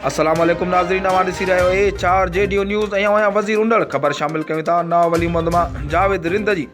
अस्सलाम वालेकुम नाज़रीन, तव्हां ॾिसी रहियो HRJDO न्यूज़ ऐं आहियां वज़ीर उंडल। ख़बर शामिल कयूं था नवाब वली मोहम्मद मां जावेद रिंद जी।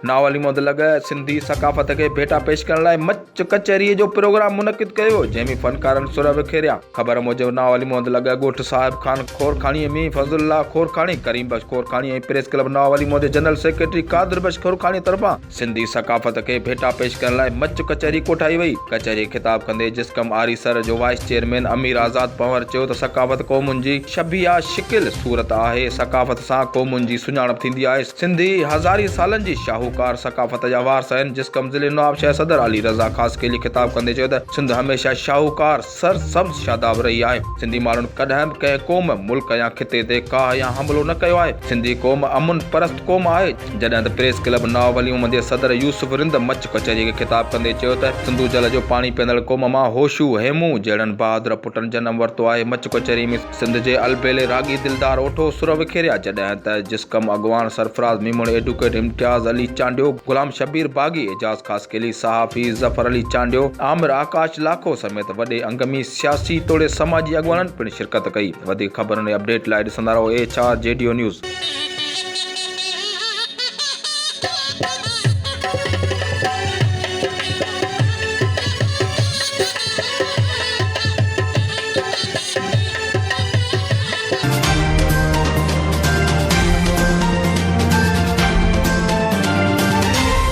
नवाब वली मोहम्मद लॻ सिंधी सक़ाफ़त खे भेटा पेश करण लाइ मच कचहरीअ जो प्रोग्राम मुनक़िद कयो, जंहिंमें फ़नकारनि सुर विखेरिया। ख़बर मूजिबि नवाब वली मोहम्मद लॻ ॻोठ साहिब खान खोरखाणीअ में फज़लुल्लाह खोरखाणी, करीम बख्श खोरखाणी ऐं प्रेस क्लब नवाब वली मोहम्मद जनरल सेक्रेटरी कादिर बख्श खोरखाणी तरफ़ां सिंधी सक़ाफ़त खे भेटा पेश करण लाइ मच कचहरी कोठाई वई। कचहरी ख़िताब कंदे जिस्कम आरी सर जो वाइस चेयरमैन अमीर आज़ाद पंवर चयो त सक़ाफ़त क़ौमुनि जी शबिया शिकिल सूरत आहे। सक़ाफ़त सां क़ौमुनि जी सुञाणप थींदी आहे। सिंधी हज़ारी सालनि जी शाहूकार सक़ाफ़त जा वारस आहिनि। जिस्कम ज़िले नवाब शह सदर अली रज़ा ख़ास केली ख़िताब कंदे चयो त सिंध हमेशह शाहूकार सरसब्ज़ शादाब रही आहे। सिंधी माण्हुनि कॾहिं बि कंहिं क़ौम, मुल्क या खिते ते काह या हमलो न कयो आहे। सिंधी क़ौम अमुन परस्त क़ौम आहे। जॾहिं त प्रेस क्लब नवाब वली मोहम्मद सदर यूसुफ रिंद मच कचहरीअ खे ख़िताब कंदे चयो त सिंधु जल जो पाणी पीअंदड़ क़ौम मां होशू हेमू जहिड़नि बहादुर पुटनि जनम वरितो आहे। मच कचहरी में सिंध जे अलबेले रागी दिलदार ओठो सुर विखेरिया, जॾहिं त जिस्कम अॻवान सरफराज़ मीमुण एडवोकेट इम्तियाज़ अली चांडियो, गुलाम शबीर बागी, एजाज ख़ास केली, सहाफ़ी ज़फ़र अली चांडियो, आमिर आकाश लाखो समेत वॾे अंगमी सियासी तोड़े समाजी अॻवाननि पिणु शिरकत कई। वधीक ख़बरुनि ऐं अपडेट लाइ ॾिसंदा रहो HRJDO न्यूज़।